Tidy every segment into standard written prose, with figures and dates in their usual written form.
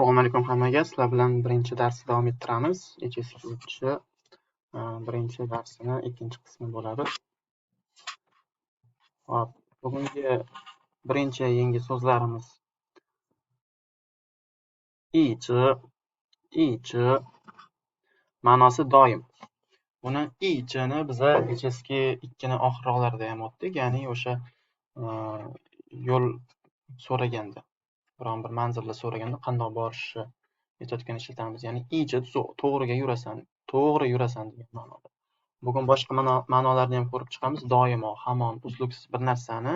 Assalomu alaykum hammaga. Sizlar bilan birinchi darsni davom ettiramiz. HSQ birinchi darsini ikkinchi qismi bo'ladi. Hop, bugungi birinchi yangi so'zlarimiz ichi ma'nosi doim. Buni ichini biz HSQ2 ni oxirroqlarida ham o'tdik, ya'ni o'sha yo'l so'raganda, biron bir manzilni so'raganda qandoq borishi metodikani ishlatamiz. Ya'ni ichi to'g'ri yurasan degan ma'noda. Bugun boshqa ma'nolarni ham ko'rib chiqamiz. Doimo, hamon, uzluksiz bir narsani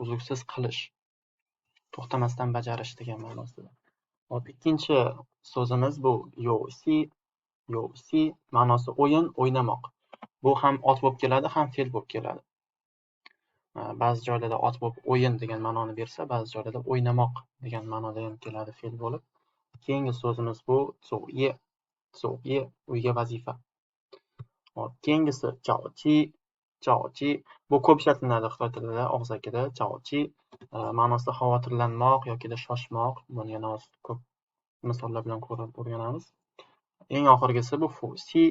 uzluksiz qilish, to'xtamasdan bajarish degan ma'nosida. Hop, ikkinchi so'zimiz bu yo'si ma'nosi o'yin, o'ynamoq. Bu ham ot bo'lib keladi, ham fe'l bo'lib keladi. Ba'zi joylarda ot bo'lib o'yin degan ma'noni bersa, ba'zi joylarda o'ynamoq degan ma'noda ham keladi fe'l bo'lib. Keyingi so'zimiz bu zo'ye, uyga vazifa. Hop, keyingisi chaochi. Bu ko'p ishlatiladi xitoy tilida, og'zakida. Chaochi ma'nosi xavotirlanmoq yoki shoshmoq. Buni yana ko'p misollar bilan ko'rib o'rganamiz. Eng oxirgisi bu fusi.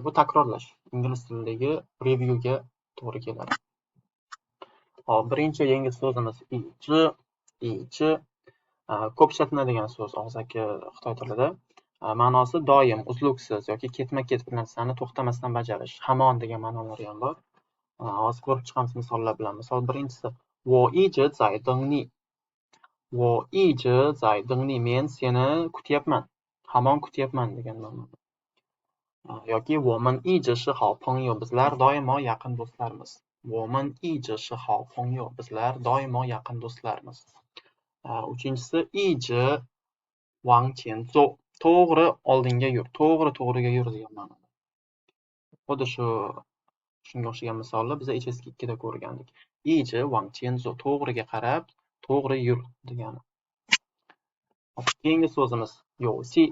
Bu takrorlash. Ingliz tilidagi reviewga to'g'ri keladi. Hop, birinchi yangi so'zimiz ichi. Ko'p ishlatiladigan so'z og'zaki xitoy tilida. Ma'nosi doim, uzluksiz yoki ketma-ket bir narsani to'xtamasdan bajarish. Hamon degan ma'nolari ham bor. Hozir ko'rib chiqamiz misollar bilan. Misol birinchisi, wo iji zai dengni, men seni kutyapman. Hamon kutyapman degan ma'noda. Yoki women iji shi hao pengyo, bizlar doimo yaqin do'stlarmiz. Women iji shi hao pengyo, bizlar doimo yaqin do'stlarmiz. Uchinchisi, iji wang qian zou, to'g'ri oldinga yur, to'g'riga yur degan ma'noda. Xuddi shunga o'xshagan misolni biz HSQ2 da ko'rgandik. Iji wang qian zou, to'g'riga qarab, to'g'ri yur degani. Keyingi so'zimiz yo'si.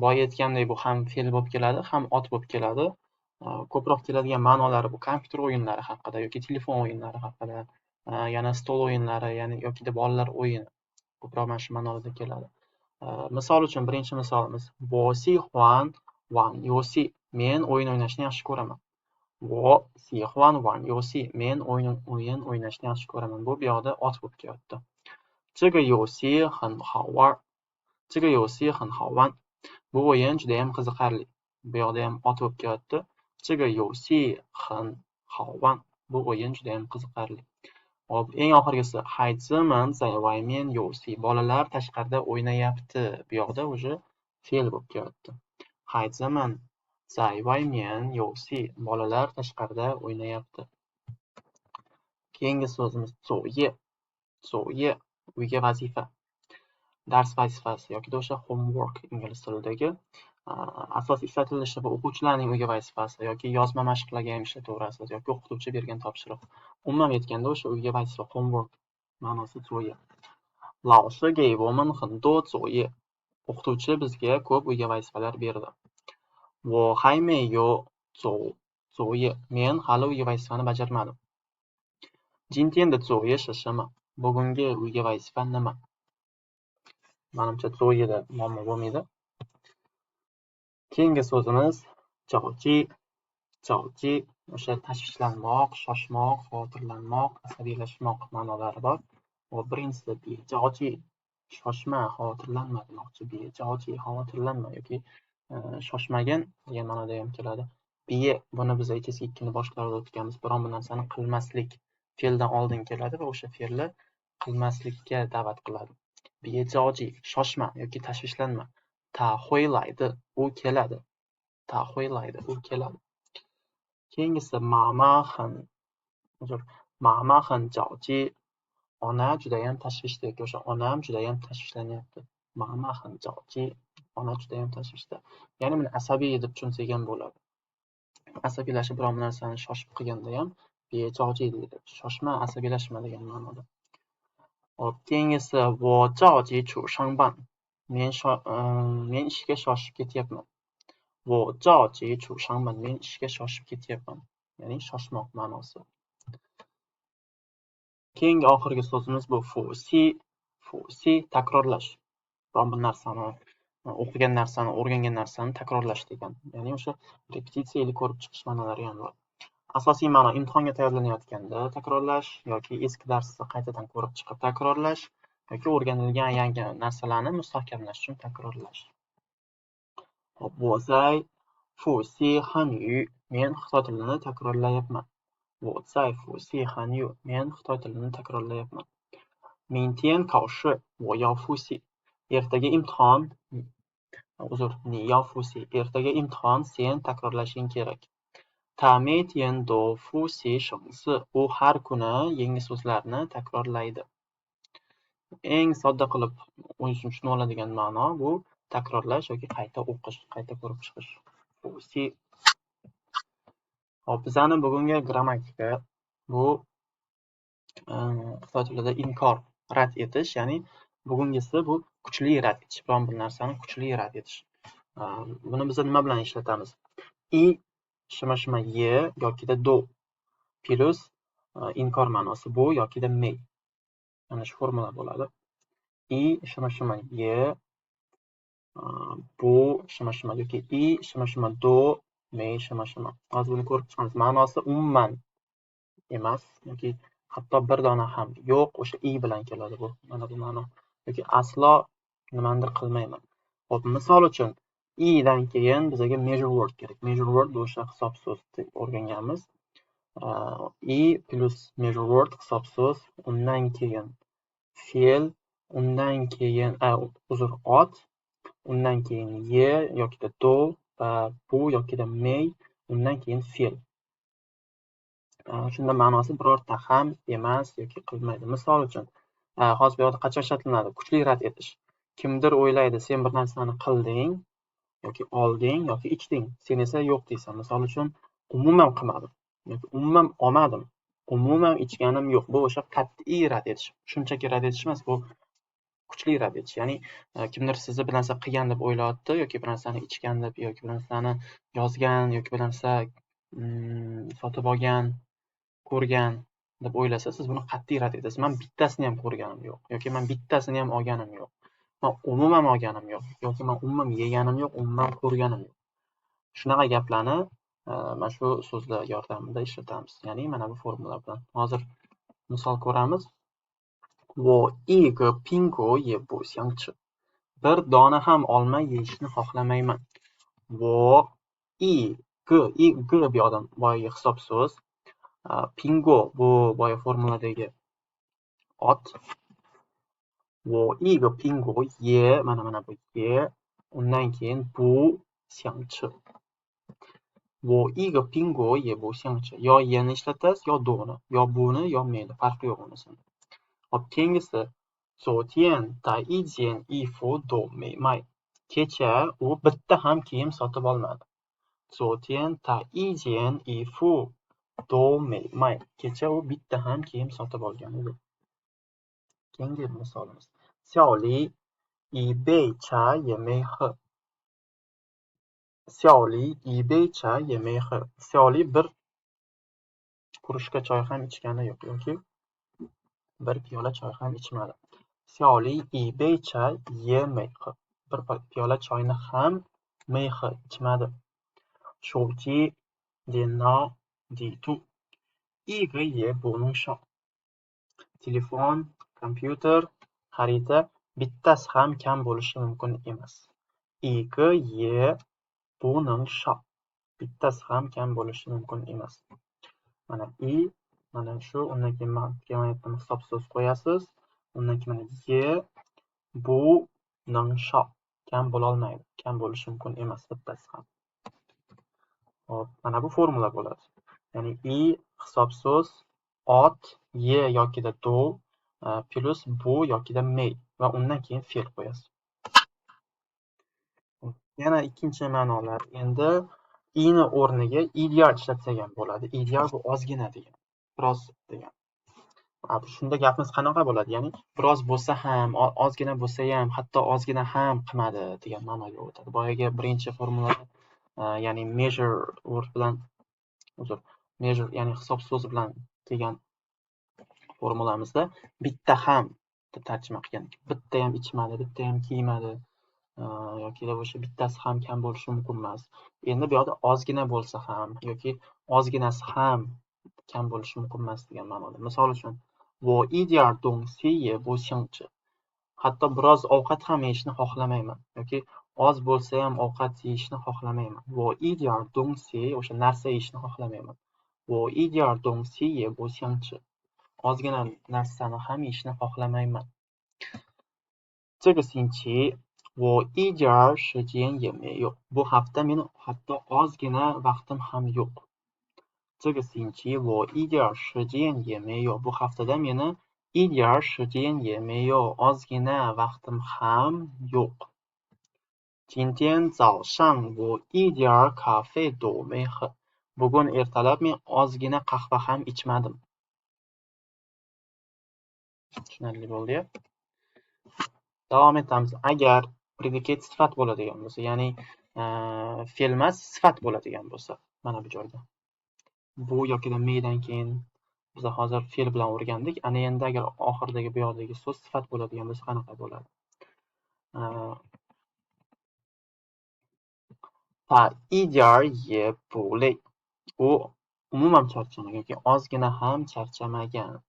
Boya aytgandek, bu ham fe'l bo'lib keladi, ham ot bo'lib keladi. Ko'proq keladigan ma'nolari bu kompyuter o'yinlari haqida yoki telefon o'yinlari haqida, yana stol o'yinlari, ya'ni yoki bolalar o'yini. Ko'proq mana shu ma'nolarda keladi. Misol uchun birinchi misolimiz wo xi huan wang yosi, men o'yin o'ynashni yaxshi ko'raman. Wo xi huan wang yosi, men o'yin o'ynashni yaxshi ko'raman. Bu yoqda ot bo'lib kelyapti. 这个游戏很好玩. Bu o'yin juda ham qiziqarli. Bu yoqda ham ot bo'lib kelyapti. 这个游戏很好玩. Bu o'yin juda ham qiziqarli. Hop, eng oxirgisi, 孩子们在外面游戏. Bolalar tashqarida o'ynayapti. Bu yoqda o'sha fe'l bo'lib kelyapti. 孩子们在外面游戏. Bolalar tashqarida o'ynayapti. Keyingi so'zimiz zo'ye, uyga vazifa. Dars vazifasi yoki o'sha homework ingliz tilidagi asosiy ishlatilishi bu o'quvchilarning uyga vazifasi yoki yozma mashqlarga ham ishlataverasiz yoki o'qituvchi bergan topshiriq. Umuman aytganda o'sha uyga vazifa homework ma'nosi zo'ye. 老师给我们很多作业. O'qituvchi bizga ko'p uyga vazifalar berdi. 我还没有作业. Men hali uyga vazifani bajarmadim. 今天的作业是什么? Bugungi uyga vazifa nima? Menimcha zo'yida muammo bo'lmaydi. Keyingi so'zimiz chaochi. O'sha tashvishlanmoq, shoshmoq, xavotirlanmoq, asabiylashmoq ma'nolari bor. Birinchisi chaochi, shoshma, xavotirlanma demoqchi. Chaochi, xavotirlanma yoki shoshmagin degan ma'noda ham keladi. Buni biz HSQ2 ni boshqalarida o'tganmiz. Biron bir narsani qilmaslik fe'ldan oldin keladi va o'sha fe'lni qilmaslikka da'vat qiladi. Chaochi, shoshma yoki tashvishlanma. Ta huilaydi, u keladi. Keyingisi mama han chaochi. Ona juda ham tashvishda yoki o'sha onam juda ham tashvishlanyapti. Mama han chaochi. Ona juda ham tashvishda. Ya'ni buni asabiy deb tushunsak ham bo'ladi. Asabiylashib biron bir narsani shoshib qilganda ham chaochi deydi. Shoshma, asabiylashma degan ma'noda. Hop, keyingisi wo chaochi chu shangban. Men ishga shoshib ketyapman. Wo chaochi chu shangban. Men ishga shoshib ketyapman. Ya'ni shoshmoq ma'nosi. Keyingi oxirgi so'zimiz bu fusi. Fusi takrorlash. Biron bir narsani, o'qigan narsani, o'rgangan narsani takrorlash degan. Ya'ni o'sha repetitsiya ili ko'rib chiqish ma'nolari ham bor. Asosiy ma'no imtihonga tayyorlanayotganda takrorlash yoki eski darsni qaytadan ko'rib chiqib takrorlash yoki o'rganilgan yangi narsalarni mustahkamlash uchun takrorlash. Hop, 我在复习汉语. Men xitoy tilini takrorlayapman. 我在复习汉语. Men xitoy tilini takrorlayapman. 明天考试我要复习. Ertaga imtihon, uzr, 你要复习. Ertaga imtihon sen takrorlashing kerak. 他每天都复习生词. U har kuni yangi so'zlarni takrorlaydi. Eng sodda qilib tushunib oladigan ma'no bu takrorlash yoki qayta o'qish, qayta ko'rib chiqish. Fusi. Hop, bizani bugungi grammatika bu xitoy tilida inkor, rad etish, ya'ni bugungisi bu kuchli rad etish, biron bir narsani kuchli rad etish. Buni biz nima bilan ishlatamiz? I shima shima ye yokida do plus inkor ma'nosi bu yokida may. Mana shu formula bo'ladi. I shima shima ye, bu shima shima yoki I shima shima do, may shima shima. Hozir buni ko'rib chiqamiz. Ma'nosi umuman emas yoki hatto bir dona ham yo'q, o'sha I bilan keladi bu. Mana bu ma'no. Yoki aslo nimanidir qilmayman. Hop, misol uchun I dan keyin bizga measure word kerak. Measure word bu o'sha hisob so'z deb o'rganganmiz. I plus measure word hisob so'z, undan keyin fe'l, undan keyin ot, undan keyin ye yokida do va bu yokida may, undan keyin fe'l. Shunda ma'nosi birorta ham emas yoki qilmaydi. Misol uchun, hozir bu yerda qachon ishlatiladi? Kuchli rad etish. Kimdir o'ylaydi, sen bir narsani qilding yoki olding yoki ichding. Sen esa yo'q deysan. Misol uchun, umuman qilmadim yoki umuman olmadim. Umuman ichganim yo'q. Bu o'sha qat'iy rad etish. Shunchaki rad etish emas, bu kuchli rad etish. Ya'ni kimdir sizni bir narsa qilgan deb o'ylayapti yoki bir narsani ichgan deb yoki bir narsani yozgan yoki bir narsa sotib olgan, ko'rgan deb o'ylasa, siz buni qat'iy rad etasiz. Men bittasini ham ko'rganim yo'q yoki men bittasini ham olganim yo'q. Men umuman olganim yo'q yoki men umuman yeganim yo'q, umuman ko'rganim yo'q. Shunaqa gaplarni mana shu so'zlar yordamida ishlatamiz. Ya'ni mana bu formula bilan. Hozir misol ko'ramiz. 我一个苹果也不想吃. Bir dona ham olma yeyishni xohlamayman. 我一个 bu yoqdan boyagi hisob so'z. Pingo bu boya formuladagi ot. 我一个苹果也 mana bu ye. Undan keyin bu 想吃. 我一个苹果也不想吃. Yo yeni ishlatasiz, yo do'ni, yo buni, yo meni. Farqi yo'q unisi. Hop, keyingisi. 昨天他一件衣服都没买. Kecha u bitta ham kiyim sotib olmadi. 昨天他一件衣服都没买. Kecha u bitta ham kiyim sotib olgani yo'q. Keyingi misolimiz. 小李一杯茶也没喝. 小李一杯茶也没喝. 小李bir krujka choy ham ichgani yo'q yoki bir piyola choy ham ichmadi. 小李一杯茶也没喝. Bir piyola choyni ham 没喝 ichmadi. 手机、电脑、地图 一个也不能少. Telefon, kompyuter, xarita bittasi ham kam bo'lishi mumkin emas. 一个也不能少. Bittasi ham kam bo'lishi mumkin emas. Mana i, mana shu, undan keyin hisob so'z qo'yasiz. Undan keyin mana ye, bu, ning, sho. Kam bo'lolmaydi. Kam bo'lishi mumkin emas bittasi ham. Hop, mana bu formula bo'ladi. Ya'ni i hisob so'z, ot, ye yokida do plus bu yokida may va undan keyin fe'l qo'yasiz. Yana ikkinchi ma'nolar. Endi i'ni o'rniga ideal ishlatsak ham bo'ladi. Ideal bu ozgina degan, biroz degan. Shunda gapimiz qanaqa bo'ladi? Ya'ni biroz bo'lsa ham, ozgina bo'lsa ham, hatto ozgina ham qilmadi degan ma'noga o'tadi. Boyagi birinchi formulada ya'ni measure word bilan measure ya'ni hisob so'z bilan kelgan formulamizda bitta ham deb tarjima qilgan. Bitta ham ichmadi, bitta ham kiymadi yoki o'sha bittasi ham kam bo'lishi mumkin emas. Endi bu yoqda ozgina bo'lsa ham yoki ozginasi ham kam bo'lishi mumkin emas degan ma'noda. Misol uchun, 我一点东西也不想吃. Hatto biroz ovqat ham yeyishni xohlamayman yoki oz bo'lsa ham ovqat yeyishni xohlamayman. 我一点东西 o'sha narsa yeyishni xohlamayman. 我一点东西也不想吃. Ozgina narsani ham yeyishni xohlamayman. 这个星期我一点时间也没有. Bu hafta meni hatto ozgina vaqtim ham yo'q. 这个星期我一点时间也没有. Bu haftada meni 一点时间也没有 ozgina vaqtim ham yo'q. 今天早上我一点咖啡都没喝. Bugun ertalab men ozgina qahva ham ichmadim. Tushunarli bo'ldi-ya? Davom etamiz. Agar predikat sifat bo'ladigan bo'lsa, ya'ni fe'l emas, sifat bo'ladigan bo'lsa, mana bu joyda. Bu yoki medan keyin biz hozir fe'l bilan o'rgandik. Ana endi agar oxiridagi bu yoqdagi so'z sifat bo'ladigan bo'lsa, qanaqa bo'ladi? 他一点也不累. U umuman charchamagan yoki ozgina ham charchamagan.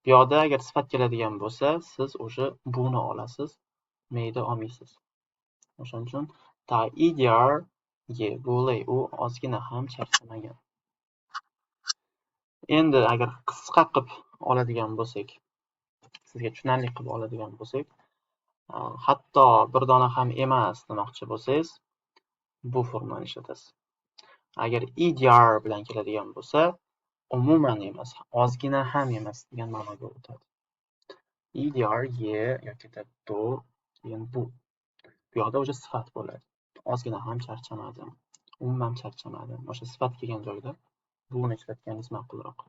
Bu yoqda agar sifat keladigan bo'lsa, siz o'sha buni olasiz, meyda olmaysiz. O'shaning uchun 他一点也不累. U ozgina ham charchamagan. Endi agar qisqa qilib oladigan bo'lsak, sizga tushunarli qilib oladigan bo'lsak, hatto bir dona ham emas demoqchi bo'lsangiz, bu formulani ishlatasiz. Agar ideal bilan keladigan bo'lsa, umuman emas, ozgina ham emas degan ma'noga o'tadi. Ideal ye yoki do, keyin bu. Bu yoqda o'sha sifat bo'ladi. Ozgina ham charchamadim, umuman charchamadim. O'sha sifat kelgan joyda buni ishlatganingiz ma'qulroq.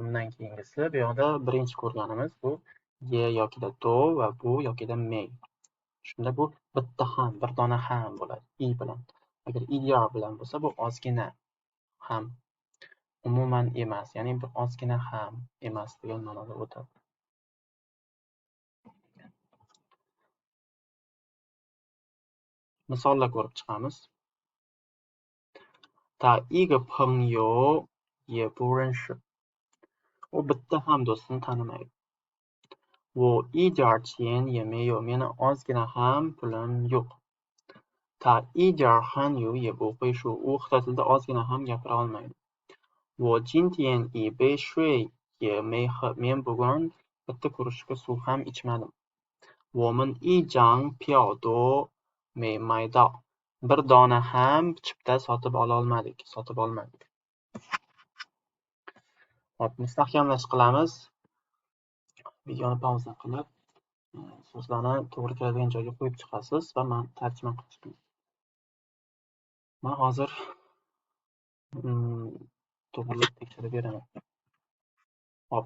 Undan keyingisi bu yoqda birinchi ko'rganimiz bu ye yoki do va bu yoki may. Shunda bu bitta ham, bir dona ham bo'ladi i bilan. Agar ideal bilan bo'lsa, bu ozgina ham, umuman emas, ya'ni bir ozgina ham emas degan ma'noda o'tadi. Misollar ko'rib chiqamiz. 他一个朋友也不认识. U bitta ham do'stini tanimaydi. 我一点钱也没有. Meni ozgina ham pulim yo'q. 他一点汉语也不会说. U xitoy tilida ozgina ham gapira olmaydi. 我今天一杯水也没喝. Men bugun bitta krujka suv ham ichmadim. 我们一张票都没买到. Bir dona ham chipta sotib olmadik. Hop, mustahkamlash qilamiz. Videoni pauza qilib, so'zlarni to'g'ri keladigan joyga qo'yib chiqasiz va men tarjima qilib chiqaman. Men hozir to'g'rilab tekshirib beraman. Hop.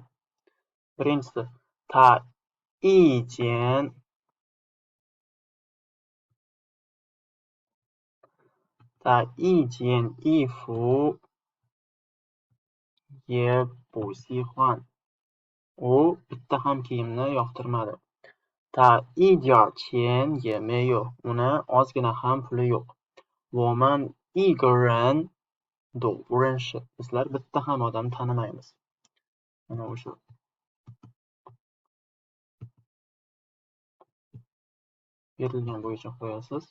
Birinchisi 他一件衣服也不喜欢. U bitta ham kiyimni yoqtirmadi. 他一点钱也没有. Uni ozgina ham puli yo'q. 我们一个人都不认识. Bizlar bitta ham odam tanimaymiz. Mana o'sha. Berilgan bo'yicha qo'yasiz.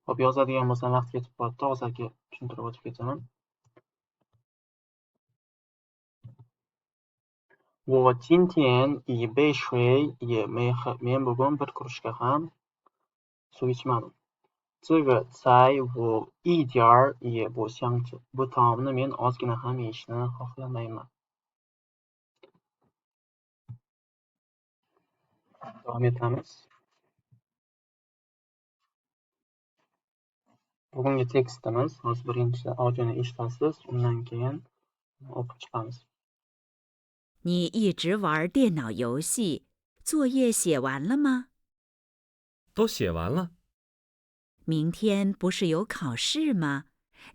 Hop, yozadigan bo'lsam vaqt ketib qolibdi. Hozirga tushuntirib o'tib ketaman. 我今天一杯水也没喝. Men bugun bir krujka ham suv ichmadim. 这个菜我一点也不想吃. Bu taomni men ozgina ham yeyishni xohlamayman. Davom etamiz. Bugungi tekstimiz, hozir birinchi audioni eshitasiz, undan keyin o'qib chiqamiz. 你一直玩电脑游戏，作业写完了吗？都写完了。明天不是有考试吗？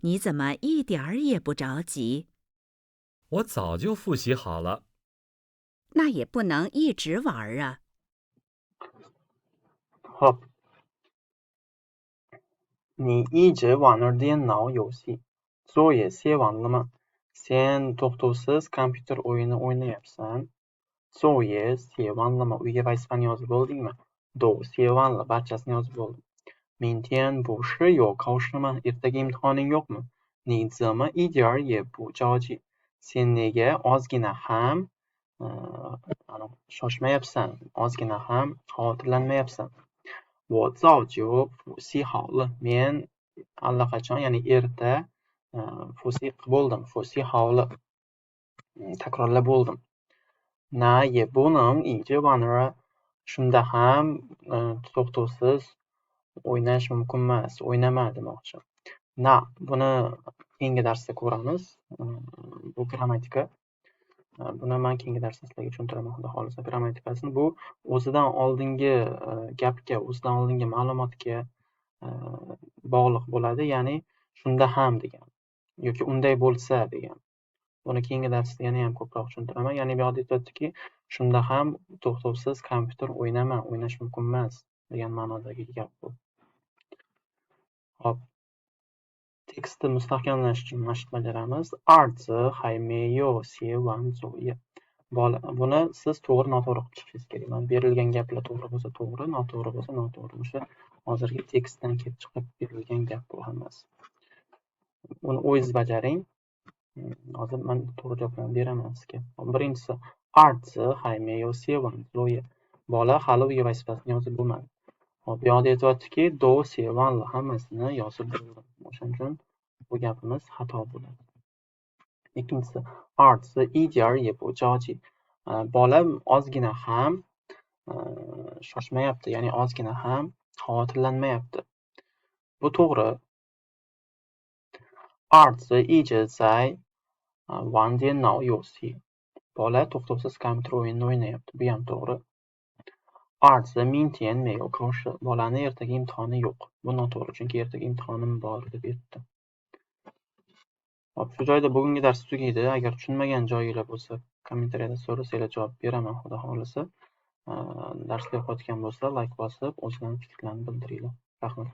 你怎么一点儿也不着急？我早就复习好了。那也不能一直玩啊。好，你一直玩儿电脑游戏，作业写完了吗？Sen to'xtovsiz kompyuter o'yini o'ynayapsan. 作业写完了吗？uyga vazifalarni yozib bo'ldingmi? 都写完了, barchasini yozib bo'ldim. 明天不是有考试吗? Ertaga imtihoning yo'qmi? 你怎么一点儿也不着急? Sen nega ozgina ham shoshmayapsan? Ozgina ham xavotirlanmayapsan? 我早就复习好了. Men allaqachon, ya'ni erta复习bo'ldim, 复习好了. Takrorlab bo'ldim. Na ye buni iyice banra. Shunda ham to'xtovsiz o'ynash mumkin emas. O'ynama demoqchi. Na, buni keyingi darsda ko'ramiz. Bu grammatika. Buni men keyingi darsda sizlarga tushuntiraman, xudo xolisa. Grammatikasini bu o'zidan oldingi gapga, o'zidan oldingi ma'lumotga bog'liq bo'ladi. Ya'ni shunda ham degan yoki unday bo'lsa degan. Buni keyingi darsda yana ham ko'proq tushuntiraman. Ya'ni bu yerda aytyaptiki, shunda ham to'xtovsiz kompyuter o'ynama, o'ynash mumkin emas degan ma'nodagi gap bu. Hop. Tekstni mustahkamlash uchun mashq bajaramiz. 儿子还没有写完作业. Buni siz to'g'ri-noto'g'ri qilib chiqishingiz kerak. Mana berilgan gaplar to'g'ri bo'lsa to'g'ri, noto'g'ri bo'lsa noto'g'ri. O'sha hozirgi tekstdan kelib chiqib berilgan gap bu hammasi. Buni o'zingiz bajaring. Hozir men to'g'ri javoblarni beraman sizga. Birinchisi, 儿子还没有写完作业. Bola hali uy vazifasini yozib bo'lmadi. Hop, bu yoqda aytyaptiki, 都写完了, hammasini yozib bo'ldim. O'shaning uchun bu gapimiz xato bo'ladi. Ikkinchisi, 儿子一点儿也不着急. Bola ozgina ham shoshmayapti, ya'ni ozgina ham xavotirlanmayapti. Bu to'g'ri. 儿子一直在玩电脑游戏. Bola to'xtovsiz kompyuter o'yinini o'ynayapti. Bu ham to'g'ri. 儿子明天没有考试. Bolani ertaga imtihoni yo'q. Bu noto'g'ri, chunki ertaga imtihonim bor deb aytdi. Hop, shu joyda bugungi dars tugaydi. Agar tushunmagan joyinglar bo'lsa, kommentariyada so'rasanglar javob beraman, xudo xolisa. Darslar yoqayotgan bo'lsa, like bosib, o'zinglarning fikrlarini bildiringlar. Rahmat.